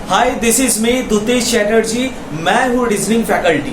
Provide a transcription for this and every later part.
Hi, this is me Dutesh Chatterjee. मैं हूँ reasoning faculty.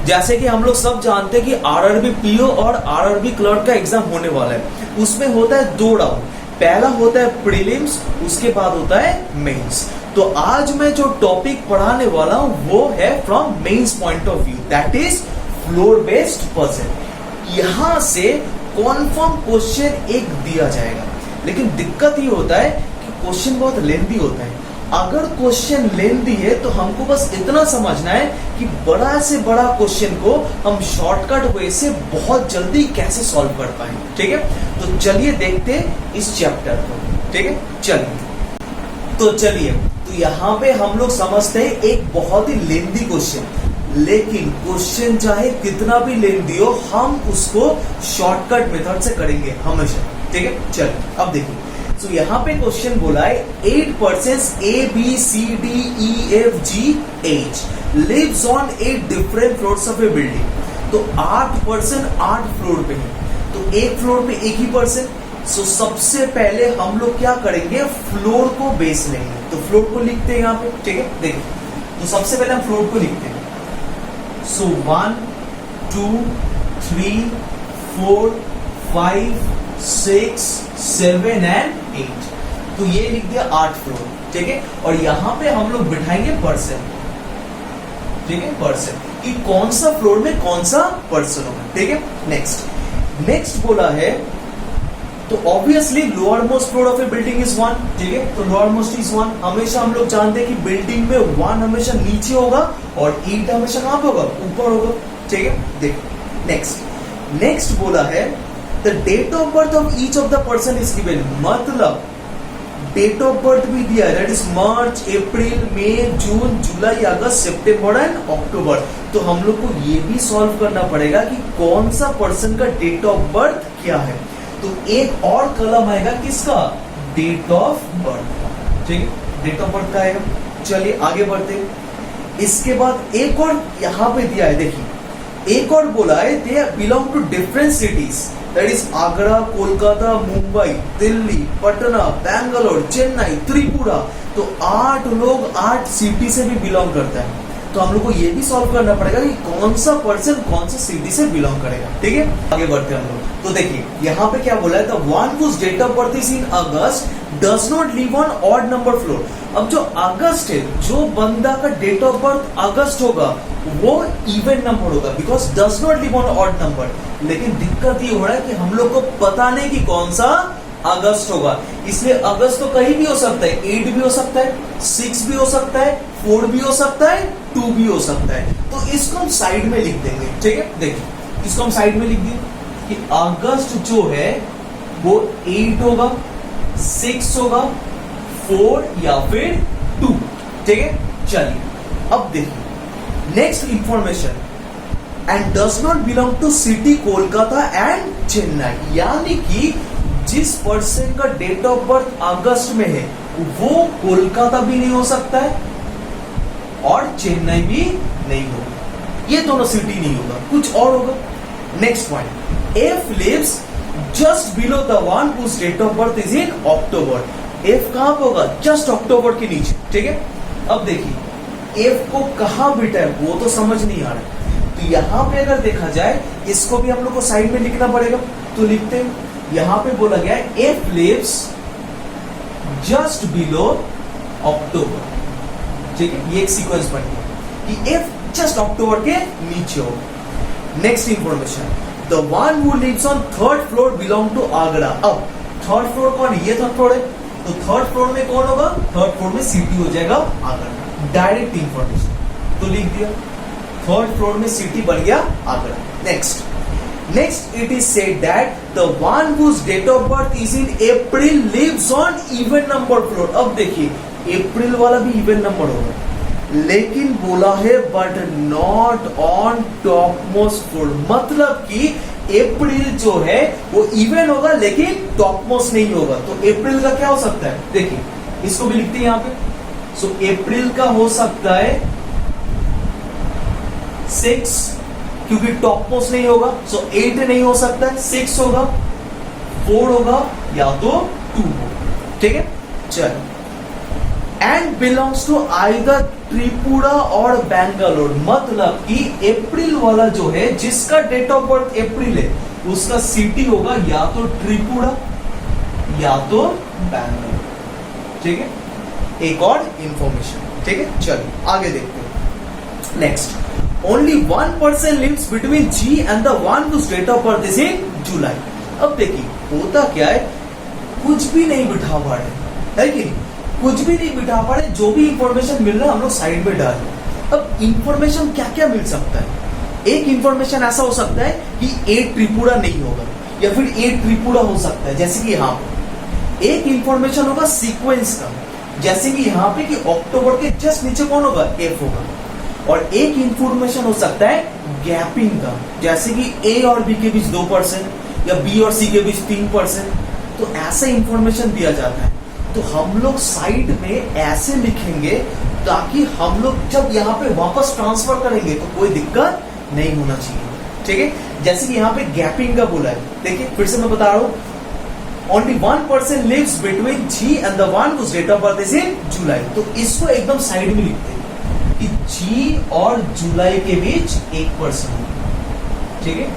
जैसे कि हम लोग सब जानते हैं कि आरआरबी पीओ और आरआरबी क्लर्क का एग्जाम होने वाला है। उसमें होता है दो राउंड, पहला होता है प्रीलिम्स, उसके बाद होता है मेंस। तो आज मैं जो टॉपिक पढ़ाने वाला हूँ वो है from mains point of view, that is floor based puzzle. यहाँ से कॉन्फर्म क्वेश्चन एक दिया जाएगा, लेकिन दिक्कत ये होता है कि क्वेश्चन बहुत लेंथी होता है। अगर क्वेश्चन लेंथी है तो हमको बस इतना समझना है कि बड़ा से बड़ा क्वेश्चन को हम शॉर्टकट वे से बहुत जल्दी कैसे सॉल्व कर पाए। ठीक है, तो चलिए देखते हैं इस चैप्टर को। ठीक है, चलिए तो यहाँ पे हम लोग समझते हैं एक बहुत ही लेंथी क्वेश्चन, लेकिन क्वेश्चन चाहे कितना भी लेंथी हो हम उसको शॉर्टकट मेथड से करेंगे हमेशा। ठीक है, चलिए अब देखिए। तो यहाँ पे क्वेश्चन बोला है 8 persons A, B, C, D, E, F, G, H lives on 8 different floors of a building। तो 8 पर्सन 8 फ्लोर पे है, तो एक फ्लोर पे एक ही पर्सन। सो सबसे पहले हम लोग क्या करेंगे, फ्लोर को बेस लेंगे। तो फ्लोर को लिखते हैं यहाँ पे। ठीक है, देखिए, तो सबसे पहले हम फ्लोर को लिखते हैं। सो 1 2 3 4 5 6 7 एंड 8। तो ये लिख दिया 8 फ्लोर। ठीक है, और यहां पे हम लोग बिठाएंगे पर्सन। ठीक है, पर्सन कि कौन सा फ्लोर में कौन सा पर्सन होगा। ठीक है, नेक्स्ट बोला है तो obviously lower most floor of A building is 1। ठीक है, तो लोअर मोस्ट इज 1। हमेशा हम लोग जानते हैं कि बिल्डिंग में 1 हमेशा नीचे होगा और 8 हमेशा कहां पे होगा, ऊपर होगा। ठीक है, देखो नेक्स्ट बोला है The date of birth of each of the person is given। मतलब डेट ऑफ बर्थ भी दिया है, that is March, April, May, June, July, August, September and October. तो हम लोग को ये भी सॉल्व करना पड़ेगा कि कौन सा पर्सन का डेट ऑफ बर्थ क्या है। तो एक और कॉलम आएगा किसका, डेट ऑफ बर्थ। ठीक है, डेट ऑफ बर्थ का आएगा। चलिए आगे बढ़ते हैं। इसके बाद एक और यहाँ पे दिया है, देखिए एक और बोला है they belong to different cities, that is Agra, Kolkata, Mumbai, Delhi, Patna, Bangalore, Chennai, Tripura. तो 8 लोग 8 सिटी से भी बिलोंग करता है। तो हम लोग को ये भी सॉल्व करना पड़ेगा कि कौन सा पर्सन कौन सा सिटी से बिलोंग करेगा। ठीक है, आगे बढ़ते हैं हम लोग। तो देखिए यहाँ पे क्या बोला है, the one whose date of birth is in August does not live on odd number floor. अब जो अगस्त है, जो बंदा का डेट ऑफ बर्थ अगस्त होगा वो इवन नंबर होगा, because does not live on odd number. लेकिन दिक्कत ये हो रहा है कि हम लोग को पता नहीं कि कौन सा अगस्त होगा, इसलिए अगस्त तो कहीं भी हो सकता है। 8 भी हो सकता है, 6 भी हो सकता है, 4 भी हो सकता है, 2 भी हो सकता है। तो इसको हम साइड में लिख देंगे। ठीक है, देखिए इसको हम साइड में लिख देंगे कि अगस्त जो है वो 8 होगा, 6 होगा, 4 या फिर 2। ठीक है, चलिए अब देखिए next information, and does not belong to city Kolkata and Chennai. यानी कि जिस पर्सन का डेट ऑफ बर्थ अगस्त में है वो कोलकाता भी नहीं हो सकता है और चेन्नई भी नहीं होगा, ये दोनों सिटी नहीं होगा, कुछ और होगा। Next point, F lives just below the one whose date of birth is in October. F कहां पे होगा, जस्ट अक्टूबर के नीचे। ठीक है, अब देखिए एफ को कहां बिठा है वो तो समझ नहीं आ रहा। तो यहां पे अगर देखा जाए इसको भी हम लोग को साइड में लिखना पड़ेगा। तो लिखते हैं, यहां पे बोला गया है एफ लिव्स जस्ट बिलो अक्टूबर। ठीक है, ये एक सीक्वेंस बन गया कि एफ जस्ट अक्टूबर के नीचे हो। Next information, the one who lives on 3rd floor belong to Agra. अब 3rd फ्लोर कौन, ये 3rd फ्लोर है, तो 3rd फ्लोर में कौन होगा, 3rd फ्लोर में सिटी हो जाएगा आगरा। डायरेक्ट इंफॉर्मेशन तो लिख दिया, 3rd फ्लोर में सिटी बन गया Agra. Next it is said that the one whose date of birth is in April lives on even number floor. अब देखिए अप्रैल वाला भी इवन नंबर होगा, लेकिन बोला है but not on top most floor. मतलब कि अप्रैल जो है वो इवन होगा लेकिन टॉप मोस्ट नहीं होगा। तो अप्रैल का क्या हो सकता है, देखिए इसको भी लिखते हैं यहाँ पे। सो अप्रैल का हो सकता है 6, क्योंकि टॉप मोस्ट नहीं होगा। सो 8 नहीं हो सकता है, 6 होगा, 4 होगा या तो 2 होगा। ठीक है, चल and belongs to either Tripura और बैंगलोर, मतलब कि अप्रैल वाला जो है जिसका डेट ऑफ बर्थ अप्रैल है उसका सिटी होगा या तो त्रिपुरा या तो बैंगलोर। ठीक है, एक और इंफॉर्मेशन। ठीक है, चलिए आगे देखते हैं। Next, only 1% lives between G and the one whose date of birth is in July. अब देखिए होता क्या है, कुछ भी नहीं बिठा पा रहे है कि नहीं, कुछ भी नहीं बिठा पा रहे, जो भी इंफॉर्मेशन मिल रहा है हम लोग साइड में डाल रहे। अब इंफॉर्मेशन क्या क्या मिल सकता है, एक इंफॉर्मेशन ऐसा हो सकता है कि ए त्रिपुरा नहीं होगा या फिर ए त्रिपुरा हो सकता है, जैसे कि यहाँ पे एक इंफॉर्मेशन होगा सीक्वेंस का, जैसे कि यहाँ पे कि अक्टूबर के जस्ट नीचे कौन होगा, एफ होगा। और एक इंफॉर्मेशन हो सकता है गैपिंग का, जैसे कि ए और बी के बीच 2% या बी और सी के बीच 3%, तो ऐसा इंफॉर्मेशन दिया जाता है। तो हम लोग साइड में ऐसे लिखेंगे ताकि हम लोग जब यहाँ पे वापस ट्रांसफर करेंगे तो कोई दिक्कत नहीं होना चाहिए। ठीक है, जैसे कि यहाँ पे गैपिंग का बोला है, देखिए फिर से मैं बता रहा हूँ, only 1% lives between G and the one whose date of birth is in July. तो इसको एकदम साइड में लिखते हैं कि जी और जुलाई के बीच 1%। ठीक है,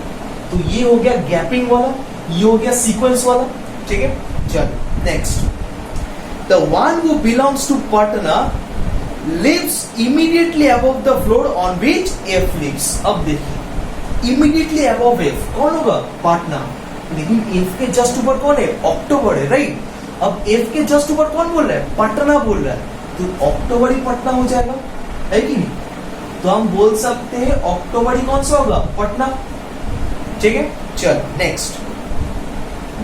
तो ये हो गया गैपिंग वाला, ये हो गया सीक्वेंस वाला। ठीक है, चलो next, the one who belongs to Patna lives immediately above the floor on which F lives। अब देखिए immediately above F कौन होगा, पटना, लेकिन F के जस्ट ऊपर कौन है, अक्टूबर है, राइट। अब F के जस्ट ऊपर कौन बोल रहा है, पटना बोल रहा है, तो अक्टूबर ही पटना हो जाएगा, है कि नहीं। तो हम बोल सकते हैं अक्टूबर ही कौन सा होगा, पटना। ठीक है, चल नेक्स्ट,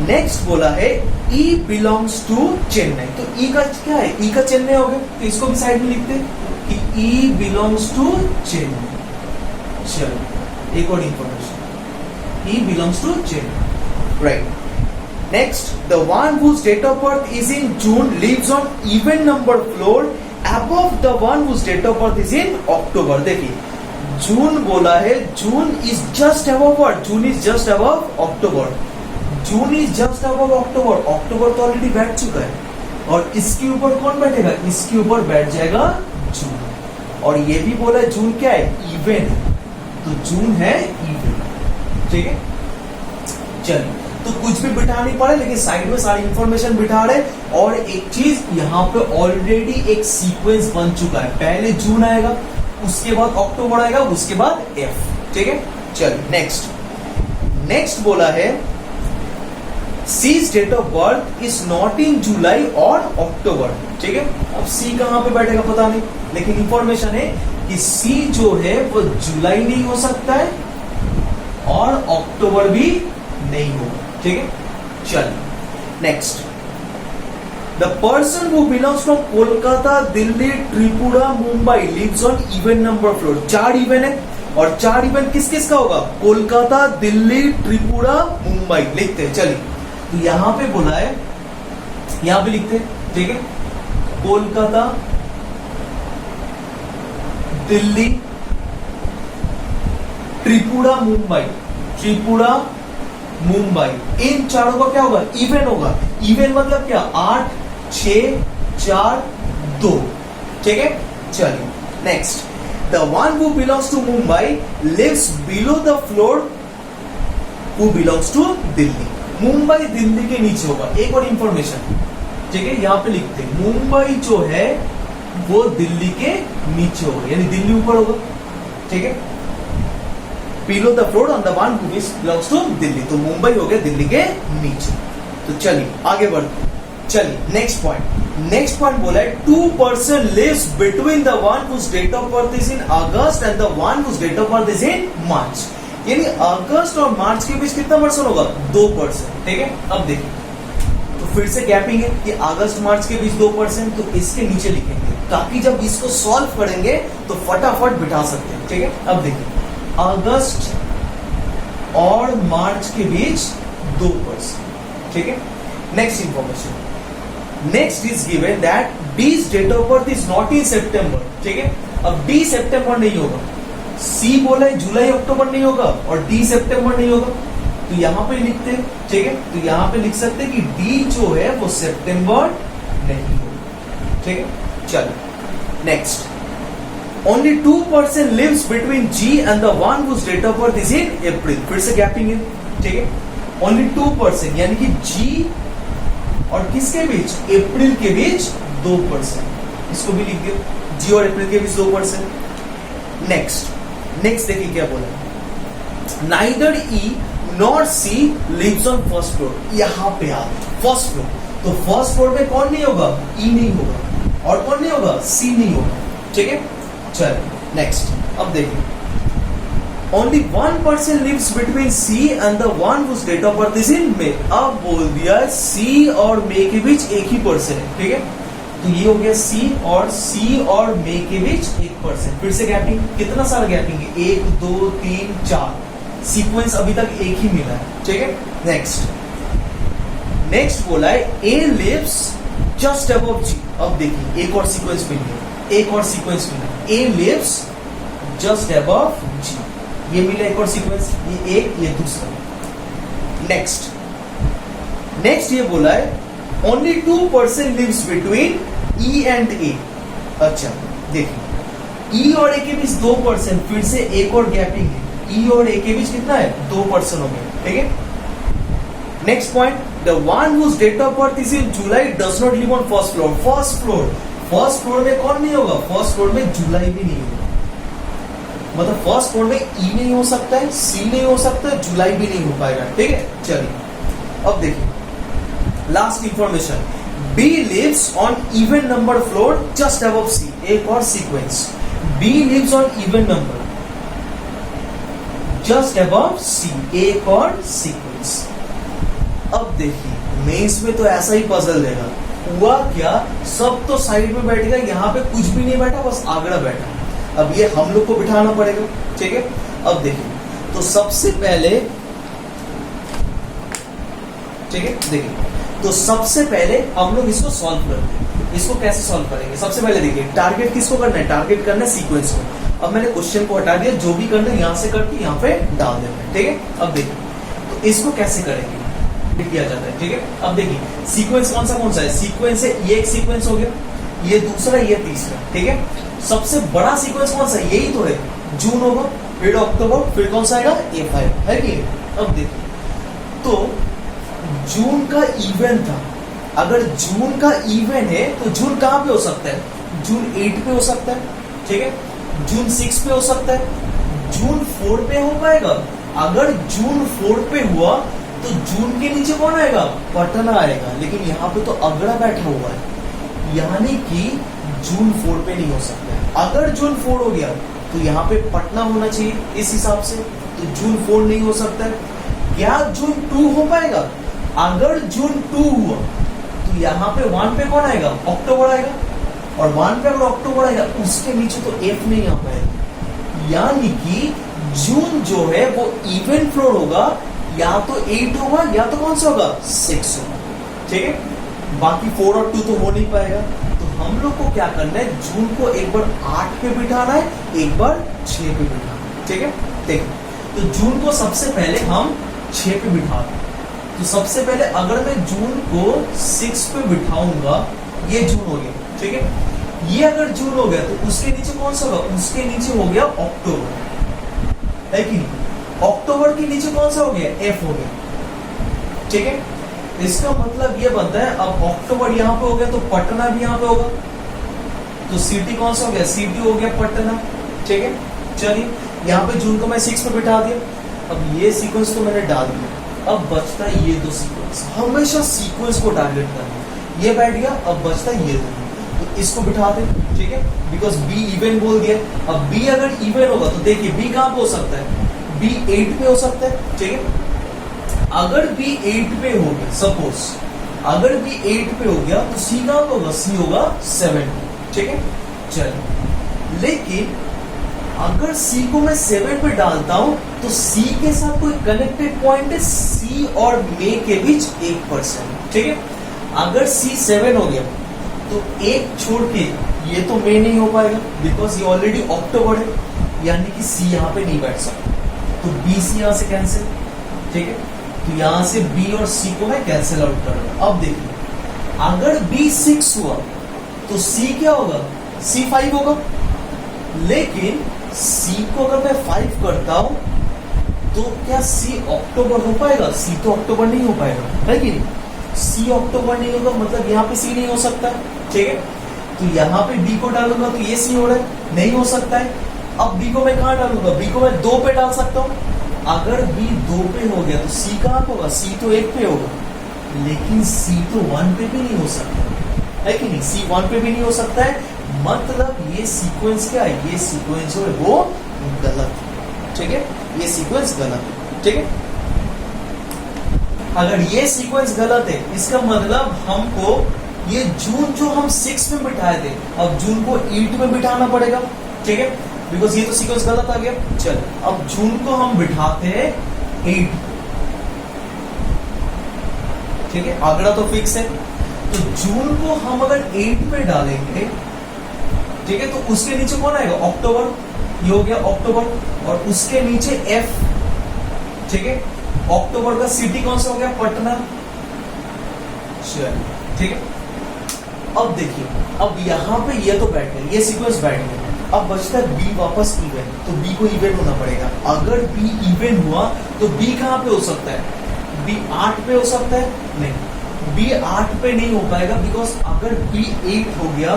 नेक्स्ट बोला है E बिलोंग्स टू चेन्नई। तो E का क्या है, E का चेन्नई हो गया, तो इसको भी साइड में लिखते हैं कि E बिलोंग्स टू चेन्नई। चलो एक और information, E belongs to Chennai, right. Next, the one whose date of birth is in June lives on even number floor above the one whose date of birth is in October. देखिए June बोला है, June is just above what, June is just above October, June is just above October, October तो already बैठ चुका है, और इसके ऊपर कौन बैठेगा, इसके ऊपर बैठ जाएगा जून। और ये भी बोला है जून क्या है, इवन, तो जून है इवन। ठीक है, चलिए तो कुछ भी बिठा नहीं पा रहे, लेकिन साइड में सारी इंफॉर्मेशन बिठा रहे। और एक चीज यहाँ पे ऑलरेडी एक सीक्वेंस बन चुका है, पहले जून आएगा, उसके बाद अक्टूबर आएगा, उसके बाद एफ। ठीक है, चलिए नेक्स्ट, नेक्स्ट बोला है C's date of birth is not in July और अक्टूबर। ठीक है, अब C कहां पे बैठेगा पता नहीं, लेकिन इंफॉर्मेशन है कि C जो है वो जुलाई नहीं हो सकता है और अक्टूबर भी नहीं होगा। ठीक है, चलिए next, the person who belongs from Kolkata, Delhi, Tripura, Mumbai lives on even number floor. 4 even है, और 4 इवन किस किस का होगा, कोलकाता, दिल्ली, त्रिपुरा, मुंबई। लिखते हैं, चलिए तो यहां पे बोला है, यहां पे लिखते हैं। ठीक है, कोलकाता, दिल्ली, त्रिपुरा, मुंबई, त्रिपुरा, मुंबई, इन चारों का क्या होगा, इवन होगा। इवन मतलब क्या, 8, 6, 4, 2। ठीक है, चलिए next, the one who belongs to Mumbai lives below the floor who belongs to Delhi. Mumbai Delhi के नीचे होगा। एक और इंफॉर्मेशन, ठीक है, यहां पे लिखते हैं, मुंबई जो है वो दिल्ली के नीचे होगा, यानी दिल्ली ऊपर होगा। ठीक है, below the floor on the one who belongs to Delhi, तो मुंबई हो गया दिल्ली के नीचे। तो चलिए आगे बढ़ते हैं। चलिए नेक्स्ट पॉइंट, नेक्स्ट पॉइंट बोला है 2% lives between the one whose date of birth is in August and the one whose date of birth is in March. यानी अगस्त और मार्च के बीच कितना परसेंट होगा, 2%। ठीक है, अब देखिए तो फिर से गैपिंग है कि अगस्त मार्च के बीच 2%, तो इसके नीचे लिखेंगे ताकि जब इसको सॉल्व करेंगे तो फटाफट बिठा सकते हैं। ठीक है, अब देखिए अगस्त और मार्च के बीच 2%। ठीक है, next information, next is given that D's date of birth is not in September. ठीक है, अब D सितंबर नहीं होगा, C बोला है जुलाई अक्टूबर नहीं होगा, और D सितंबर नहीं होगा, तो यहां पे लिखते हैं। ठीक है, तो यहां पे लिख सकते हैं कि D जो है वो सितंबर नहीं होगा। ठीक है, चलो next, only 2% lives between G and the one whose date of birth is in April. फिर से गैपिंग है, ठीक है, ओनली 2% यानी कि जी और किसके बीच, अप्रैल के बीच 2%, इसको भी लिख दियो, जी और अप्रैल के बीच 2%। नेक्स्ट देखिए क्या बोला, neither E nor C lives on first floor. यहां पे आ फर्स्ट फ्लोर, तो फर्स्ट फ्लोर में कौन नहीं होगा, ई नहीं होगा, और कौन नहीं होगा, सी नहीं होगा, ठीक है। चलो नेक्स्ट, अब देखिए, only 1% lives between C and the one whose date of birth is in May. अब बोल दिया सी और मे के बीच एक ही पर्सन है, ठीक है, तो ये हो गया सी और मे के बीच 1%। फिर से गैपिंग, कितना सारा गैपिंग है, 1 2 3 4, सीक्वेंस अभी तक एक ही मिला है, ठीक है। नेक्स्ट बोला है ए लिव्स जस्ट अबव जी। अब देखिए एक और सीक्वेंस मिल गया, एक और सीक्वेंस मिला, ए लिव्स जस्ट अबव जी, ये मिला एक और सीक्वेंस, ये एक ये दूसरा। नेक्स्ट ये बोला है only 2% lives between E and A. अच्छा देखिए, ई और ए के बीच 2%, फिर से एक और गैपिंग है, ई और ए के बीच कितना है, 2% हो गया, ठीक है। Next point, the one whose date of birth is in July does not live on first floor. First floor में कौन नहीं होगा, फर्स्ट फ्लोर में जुलाई भी नहीं होगा, मतलब फर्स्ट फ्लोर में ई नहीं हो सकता है, सी नहीं हो सकता है, जुलाई भी नहीं हो पाएगा, ठीक है। चलिए अब देखिए last information, B lives on even number floor just above C. एक और sequence, B lives on even number just above C, एक और सीक्वेंस। अब देखिए मेंस में तो ऐसा ही पजल देगा, हुआ क्या, सब तो साइड में बैठ गया, यहाँ पे कुछ भी नहीं बैठा, बस आगरा बैठा। अब ये हम लोग को बिठाना पड़ेगा, ठीक है। अब देखिए, तो सबसे पहले, ठीक है, देखिए, तो सबसे पहले हम लोग इसको सॉल्व करते हैं। इसको कैसे सॉल्व करेंगे, सबसे पहले देखिए, टारगेट किसको करना है, टारगेट करना है सीक्वेंस को। अब मैंने क्वेश्चन को हटा दिया, जो भी करना है यहाँ से करके यहाँ पे डाल देना है, ठीक है। अब देखिए, तो इसको कैसे करेंगे, किया जाता है, ठीक है। अब देखिए सीक्वेंस कौन सा है, सीक्वेंस है, ये एक सीक्वेंस हो गया, ये दूसरा, ये तीसरा, ठीक है। सबसे बड़ा सीक्वेंस कौन सा है, यही तो है, जून होगा, फिर अक्टूबर, फिर कौन सा आएगा, A5 है कि। अब देखिए, तो जून का इवन था, अगर जून का इवन है तो जून कहां पे हो सकता है, जून 8 पे हो सकता है, ठीक है, जून 6 पे हो सकता है, जून 4 पे हो पाएगा। अगर जून 4 पे हुआ तो जून के नीचे कौन आएगा, पटना आएगा, लेकिन यहाँ पे तो अगड़ा बैठा हुआ है, यानी कि जून 4 पे नहीं हो सकता है। अगर जून 4 हो गया तो यहाँ पे पटना होना चाहिए, इस हिसाब से, तो जून 4 नहीं हो सकता है। क्या जून 2 हो पाएगा, अगर जून 2 हुआ तो यहाँ पे 1 पे कौन आएगा, अक्टूबर आएगा, और 1 पे अगर अक्टूबर आएगा उसके नीचे तो F नहीं आ पाएगा, यानी कि जून जो है वो इवन फ्लोर होगा, या तो 8 होगा या तो कौन सा होगा, 6 होगा, ठीक है। बाकी 4 और 2 तो हो नहीं पाएगा, तो हम लोग को क्या करना है, जून को एक बार 8 पे बिठाना है, एक बार 6 पे बिठाना है, ठीक है। देखो, तो जून को सबसे पहले हम 6 पे बिठा दें, तो सबसे पहले अगर मैं जून को 6 पे बिठाऊंगा, ये जून हो गया, ठीक है। ये अगर जून हो गया तो उसके नीचे कौन सा होगा, उसके नीचे हो गया अक्टूबर, है कि नहीं। अक्टूबर के नीचे कौन सा हो गया, F हो गया, ठीक है। इसका मतलब ये बनता है, अब अक्टूबर यहाँ पे हो गया तो पटना भी यहाँ पे होगा, तो सिटी कौन सा हो गया, सिटी हो गया पटना, ठीक है। चलिए यहाँ पे जून को मैं 6 पे बिठा दिया, अब ये सीक्वेंस तो मैंने डाल दिया, अब बचता है ये दो सीक्वेंस, हमेशा सीक्वेंस को टारगेट करना, ये बैठ गया, अब बचता है ये दो, तो इसको बिठा दे, ठीक है, बिकॉज बी इवन बोल दिया। अब बी अगर इवन होगा तो देखिए बी कहाँ पे हो सकता है, बी 8 पे हो सकता है, ठीक है। अगर बी 8 पे हो गया, सपोज अगर बी 8 पे हो गया तो सी कहाँ पे होगा, सी होगा 7, ठीक है। चलिए, लेकिन अगर सी को मैं 7 पे डालता हूं तो सी के साथ कोई कनेक्टेड पॉइंट है, सी और मे के बीच 1%, ठीक है। अगर सी 7 हो गया तो एक छोड़ के ये तो मे नहीं हो पाएगा, बिकॉज ये ऑलरेडी अक्टूबर है, यानी कि सी यहाँ पे नहीं बैठ सकता, तो बी सी यहाँ से कैंसिल, ठीक है। तो यहाँ से बी और सी को मैं कैंसिल आउट कर रहा हूं। अब देखिए, अगर बी 6 हुआ तो सी क्या होगा, सी 5 होगा। लेकिन सी को अगर मैं 5 करता हूं तो क्या सी अक्टूबर हो पाएगा, सी तो अक्टूबर नहीं हो पाएगा, है कि नहीं। सी अक्टूबर नहीं होगा मतलब यहाँ पे सी नहीं हो सकता, ठीक है। तो यहाँ पे बी को डालूंगा तो ये सी हो रहा है, नहीं हो सकता है। अब बी को मैं कहाँ डालूंगा, बी को मैं 2 पे डाल सकता हूँ। अगर बी 2 पे हो गया तो सी कहाँ पे होगा, सी तो 1 पे होगा। लेकिन सी तो 1 पे भी नहीं हो सकता है कि नहीं, सी 1 पे भी नहीं हो सकता है। मतलब ये सीक्वेंस क्या है, ये सीक्वेंस जो है वो गलत है, ठीक है। ये सीक्वेंस गलत है, ठीक है। अगर ये सीक्वेंस गलत है इसका मतलब हमको ये जून जो हम 6 में बिठाए थे अब जून को 8 में बिठाना पड़ेगा, ठीक है। बिकॉज ये तो सीक्वेंस गलत आ गया। चल अब जून को हम बिठाते हैं 8, ठीक है, आंकड़ा तो फिक्स है। तो जून को हम अगर 8 पे डालेंगे, ठीक है, तो उसके नीचे कौन आएगा, अक्टूबर, ये हो गया अक्टूबर। और उसके नीचे एफ, ठीक है। अक्टूबर का सिटी कौन सा हो गया, पटना, चल ठीक है। अब देखिए, अब यहाँ पे ये तो बैठ गया, ये सीक्वेंस बैठ गया। अब बचता है बी वापस इवन, तो बी को इवन होना पड़ेगा। अगर बी इवन हुआ तो बी कहाँ पे हो सकता है, बी 8 पे हो सकता है, नहीं बी 8 पे नहीं हो पाएगा। बिकॉज अगर बी 8 हो गया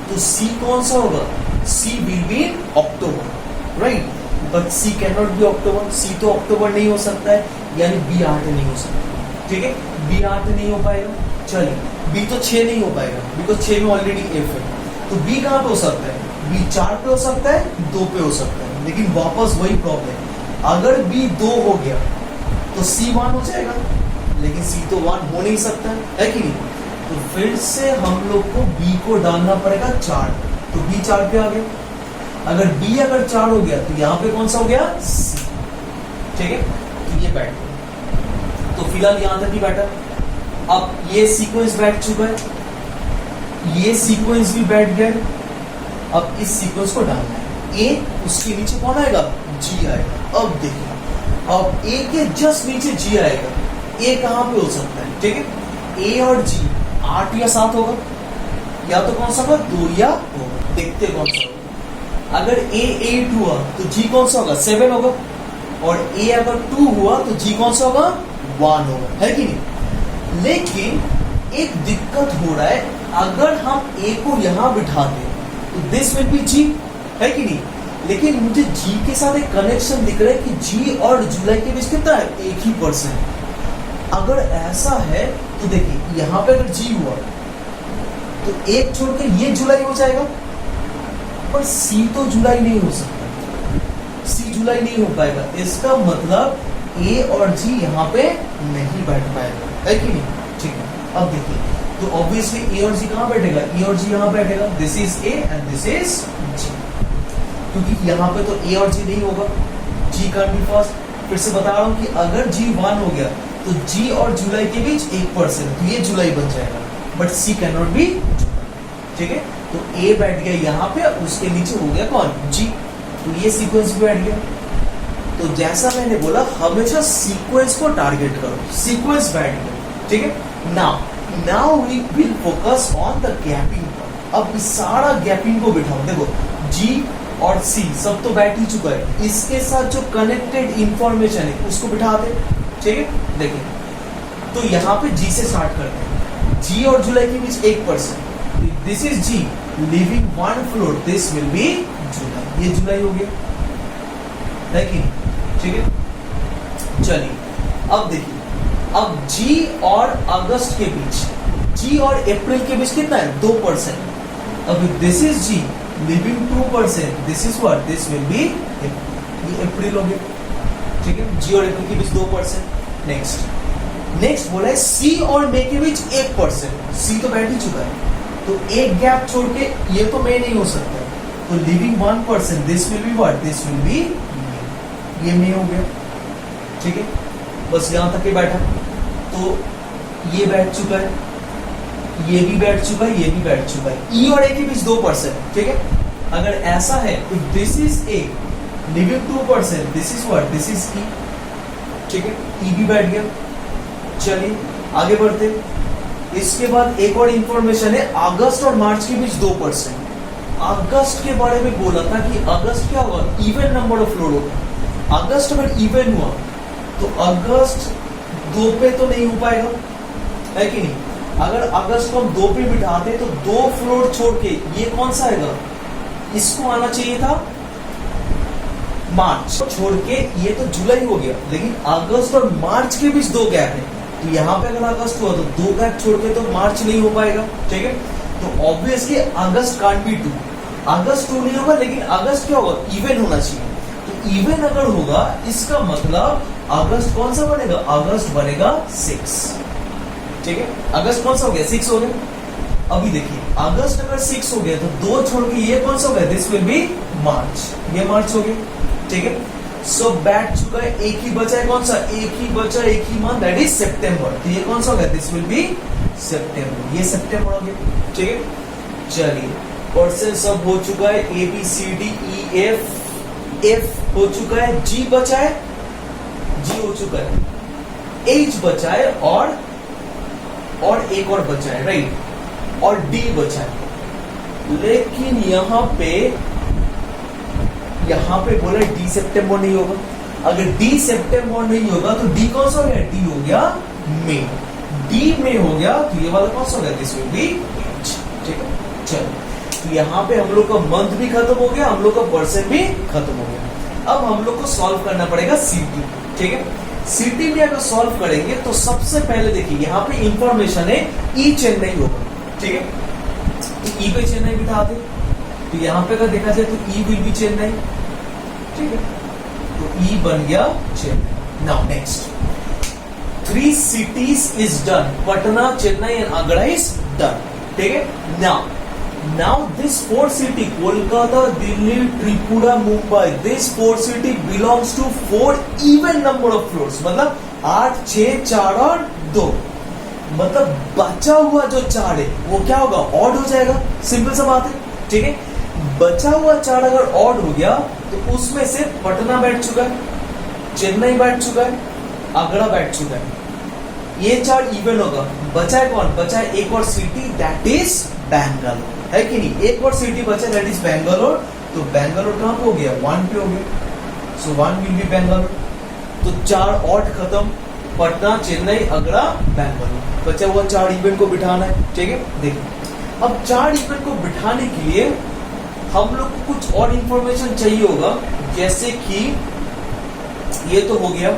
तो सी कौन सा होगा, C will be October, right. But C can not be October, C तो अक्टूबर नहीं हो सकता है, यानी बी 8 नहीं हो सकता, ठीक है। बी 8 नहीं हो पाएगा, चलिए बी तो 6 नहीं हो पाएगा बिकॉज 6 में ऑलरेडी एफ है। तो बी कहाँ पे हो सकता है, बी 4 पे हो सकता है, 2 पे हो सकता है। लेकिन वापस वही प्रॉब्लम, अगर बी 2 हो गया तो सी 1 हो जाएगा, लेकिन सी तो 1 हो नहीं सकता है कि नहीं। तो फिर से हम लोग को बी को डालना पड़ेगा 4, तो बी 4 पे आ गया। अगर बी अगर 4 हो गया तो यहाँ पे कौन सा हो गया, सी, ठीक है। तो ये बैठ गया, तो फिलहाल यहां तक ही बैठा। अब ये सीक्वेंस बैठ चुका है, ये सीक्वेंस भी बैठ गया। अब इस सीक्वेंस को डालना है, ए उसके नीचे कौन आएगा, जी आएगा। अब देखिए, अब ए के जस्ट नीचे जी आएगा, ए कहां पे हो सकता है, ठीक है। ए और जी 8 या 7 होगा, या तो कौन सा होगा, 2 या 2, देखते कौन सा होगा। अगर ए 8 हुआ तो जी कौन सा होगा, 7 होगा। और ए अगर 2 हुआ तो जी कौन सा होगा, 1 होगा, है कि नहीं। लेकिन एक दिक्कत हो रहा है, अगर हम ए को यहां बिठा दें तो दिस विल बी जी, है कि नहीं। लेकिन मुझे जी के साथ एक कनेक्शन दिख रहा है कि जी और जुलाई के बीच कितना है, 1%। अगर ऐसा है तो देखिए, यहां पे अगर जी हुआ तो एक छोड़ के ये जुलाई हो जाएगा, पर सी तो जुलाई नहीं हो सकता, सी जुलाई नहीं हो पाएगा। इसका मतलब ए और जी यहाँ पे नहीं बैठ पाएगा, है कि नहीं, ठीक है। अब देखिए, तो ऑब्वियसली ए और जी कहाँ बैठेगा, ए और जी यहाँ बैठेगा, this is A and this is G. क्योंकि यहाँ पे तो ए और जी नहीं होगा, जी कैन बी फर्स्ट। फिर से बता रहा हूँ कि अगर जी 1 हो गया तो जी और जुलाई के बीच 1%, तो ये जुलाई बन जाएगा, but C can not be, ठीक है। तो ए बैठ गया यहाँ पे, उसके नीचे हो गया कौन, जी। तो ये सीक्वेंस भी बैठ गया। तो जैसा मैंने बोला, हमेशा सीक्वेंस को टारगेट करो, सीक्वेंस बैठ गया, ठीक है। Now we will focus on the gapping. अब इस सारा गैपिंग को बिठाओ, देखो जी और सी सब तो बैठ ही चुका है, इसके साथ जो कनेक्टेड इंफॉर्मेशन है उसको बिठा दे, ठीक है। देखिए, तो यहाँ पे जी से स्टार्ट करते हैं, जी और जुलाई के बीच 1%, this is G living 1 floor, this will be July, ये जुलाई हो गया, है कि नहीं, ठीक है। चलिए अब देखिए, अब जी और अगस्त के बीच, जी और अप्रैल के बीच कितना है, 2%। अब this is G living 2%, this is what, this will be, ये अप्रैल हो गया, ठीक है। जी और अप्रैल के बीच 2%। नेक्स्ट बोला है सी और मई के बीच 1%, सी तो बैठ ही चुका है, तो एक गैप छोड़ के ये तो मई नहीं हो सकता, तो living 1%, this will be what, this will be, ये मई हो गया, ठीक है। बस यहां तक ही बैठा, तो ये बैठ चुका है, ये भी बैठ चुका है, ये भी बैठ चुका है। ई और ए के बीच 2%, ठीक है। अगर ऐसा है तो this is A living 2%, this is what, this is E, ठीक है। ई भी बैठ गया। चलिए आगे बढ़ते, इसके बाद एक और इंफॉर्मेशन है, अगस्त और मार्च के बीच 2%। अगस्त के बारे में बोला था कि अगस्त क्या होगा, इवन नंबर ऑफ फ्लोर होगा। अगस्त अगर इवन हुआ तो अगस्त 2 पे तो नहीं हो पाएगा, है कि नहीं। अगर अगस्त को हम 2 पे बिठाते तो 2 फ्लोर छोड़ के ये कौन सा आएगा, इसको आना चाहिए था मार्च छोड़ के, ये तो जुलाई हो गया, लेकिन अगस्त और मार्च के बीच 2 गैप है। तो यहाँ पे अगर अगस्त हुआ तो 2 गैप छोड़ के तो मार्च नहीं हो पाएगा, ठीक है। तो ऑब्वियसली अगस्त कांट बी 2, अगस्त 2 नहीं होगा, लेकिन अगस्त क्या होगा, इवन होना चाहिए। तो इवन अगर होगा इसका मतलब अगस्त कौन सा बनेगा, अगस्त बनेगा 6, ठीक है। अगस्त कौन सा हो गया, 6 हो गया। अभी देखिए अगस्त अगर 6 हो गया तो 2 छोड़ के ये कौन सा हो गया, दिस विल बी मार्च, ये मार्च हो गया, ठीक है। सो बैठ चुका है, एक ही बचा है, कौन सा, एक ही बचा, एक ही मंथ, दैट इज सितंबर। तो ये कौन सा हो गया, दिस विल बी सितंबर, ये सितंबर हो गया, ठीक है। चलिए पर्सन सब हो चुका है, A B C D E F, F हो चुका है, जी बचा है, जी हो चुका है, एच बचा है, और एक और बचा है, राइट, और डी बचा है। लेकिन यहाँ पे बोला डी सितंबर नहीं होगा। अगर डी सितंबर नहीं होगा तो डी कौन सा हो गया, डी हो गया मई, डी में हो गया तो ये वाला कौन सा हो गया, दिस विल बी एच, ठीक है। चलो तो यहाँ पे हम लोग का मंथ भी खत्म हो गया, हम लोग का पर्सन भी खत्म हो गया। अब हम लोग को सॉल्व करना पड़ेगा सिटी, ठीक है। सिटी में अगर सॉल्व करेंगे तो सबसे पहले देखिए यहाँ पे इंफॉर्मेशन है ई चेन्नई होगा, ठीक है। ई पे चेन्नई बिठा दे तो यहाँ पे अगर देखा जाए तो ई विल बी चेन्नई, ठीक है। तो ई बन गया Chennai. Now next 3 cities is done, Patna, Chennai and Agra is done, ठीक है। Now this 4 city, Kolkata, Delhi, Tripura, Mumbai, this 4 city belongs to 4 even number of floors, मतलब 8, 6, 4 और 2, मतलब बचा हुआ जो 4 है वो क्या होगा, ऑड हो जाएगा, सिंपल सा बात है, ठीक है। बचा हुआ 4 अगर ऑड हो गया तो उसमें से पटना बैठ चुका है, चेन्नई बैठ चुका है, आगरा बैठ चुका है, ये 4 इवन होगा। बचा है कौन, बचा है एक और सिटी, दैट इज बैंगलोर, है कि नहीं। एक और सिटी बचा, दैट इज बैंगलोर। तो बैंगलोर कहां पे हो गया, 1 पे हो गया, सो 1 विल बी बैंगलोर। तो 4 ऑड खत्म, पटना, चेन्नई, आगरा, बैंगलोर। बचा हुआ 4 इवेंट को बिठाना है, ठीक है। देखिए अब 4 इवेंट को बिठाने के लिए हम लोग को कुछ और इंफॉर्मेशन चाहिए होगा, जैसे कि ये तो हो गया।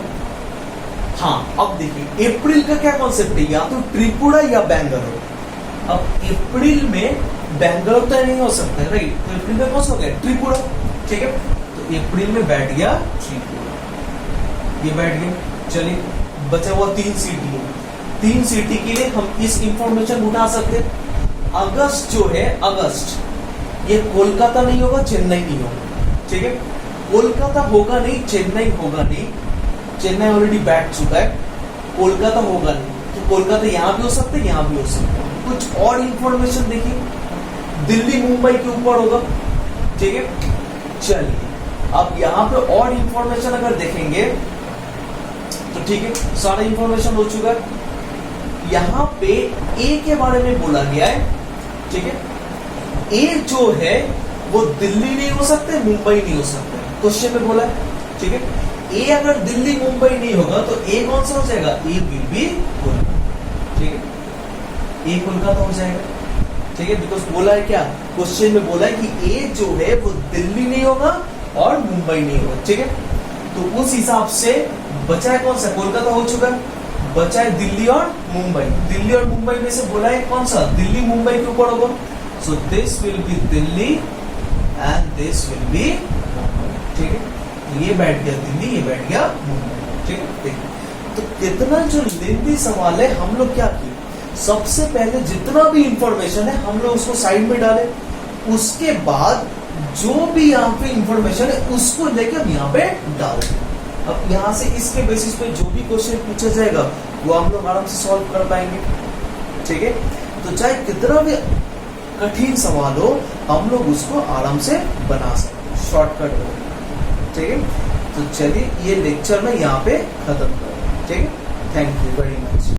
हाँ अब देखिए अप्रैल का क्या कॉन्सेप्ट है, या तो त्रिपुरा या बैंगलोर। अब अप्रैल में बैंगलोर तो नहीं हो सकता है, राइट। तो अप्रैल में कौन सा हो गया, त्रिपुरा, ठीक है। तो अप्रैल में बैठ गया त्रिपुरा, ये बैठ गया। चलिए बचा हुआ 3 सिटी है, 3 सिटी के लिए हम इस इंफॉर्मेशन उठा सकते हैं। अगस्त जो है, अगस्त ये कोलकाता नहीं होगा, चेन्नई नहीं होगा, ठीक है। कोलकाता होगा नहीं, चेन्नई होगा नहीं, चेन्नई ऑलरेडी बैठ चुका है, कोलकाता होगा नहीं। तो कोलकाता यहाँ भी हो सकता है, यहाँ भी हो सकता है। कुछ और इंफॉर्मेशन देखिए, दिल्ली मुंबई के ऊपर होगा, ठीक है। चलिए अब यहाँ पे और इंफॉर्मेशन अगर देखेंगे तो ठीक है, सारा इंफॉर्मेशन हो चुका है। यहाँ पे ए के बारे में बोला गया है, ठीक है। ए जो है वो दिल्ली नहीं हो सकते, मुंबई नहीं हो सकते, क्वेश्चन में बोला है, ठीक है। ए अगर दिल्ली मुंबई नहीं होगा तो ए कौन सा हो जाएगा, ए विल बी कोलकाता, ठीक है। ए कोलकाता हो जाएगा, ठीक है। बिकॉज बोला है क्या, क्वेश्चन में बोला है कि ए जो है वो दिल्ली नहीं होगा और मुंबई नहीं होगा, ठीक है। तो उस हिसाब से बचा है कौन सा, कोलकाता हो चुका है, बचा है दिल्ली और मुंबई। दिल्ली और मुंबई में से बोला है कौन सा, दिल्ली मुंबई के ऊपर होगा। So this will B Delhi and this will B Mumbai, ठीक है। ये बैठ गया दिल्ली, ये बैठ गया मुंबई, ठीक है। देखिए तो कितना जो लेंथी सवाल है, हम लोग क्या किए, सबसे पहले जितना भी इंफॉर्मेशन है हम लोग उसको साइड में डाले, उसके बाद जो भी यहाँ पे इंफॉर्मेशन है उसको लेकर हम यहाँ पे डाल दें। अब यहाँ से इसके बेसिस पे जो भी क्वेश्चन पूछा जाएगा वो हम लोग आराम से सॉल्व कर पाएंगे, ठीक है। तो चाहे कितना भी कठिन सवाल हो हम लोग उसको आराम से बना सकते, शॉर्टकट हो, ठीक है। तो चलिए ये लेक्चर में यहाँ पे खत्म करें, ठीक है। Thank you very much.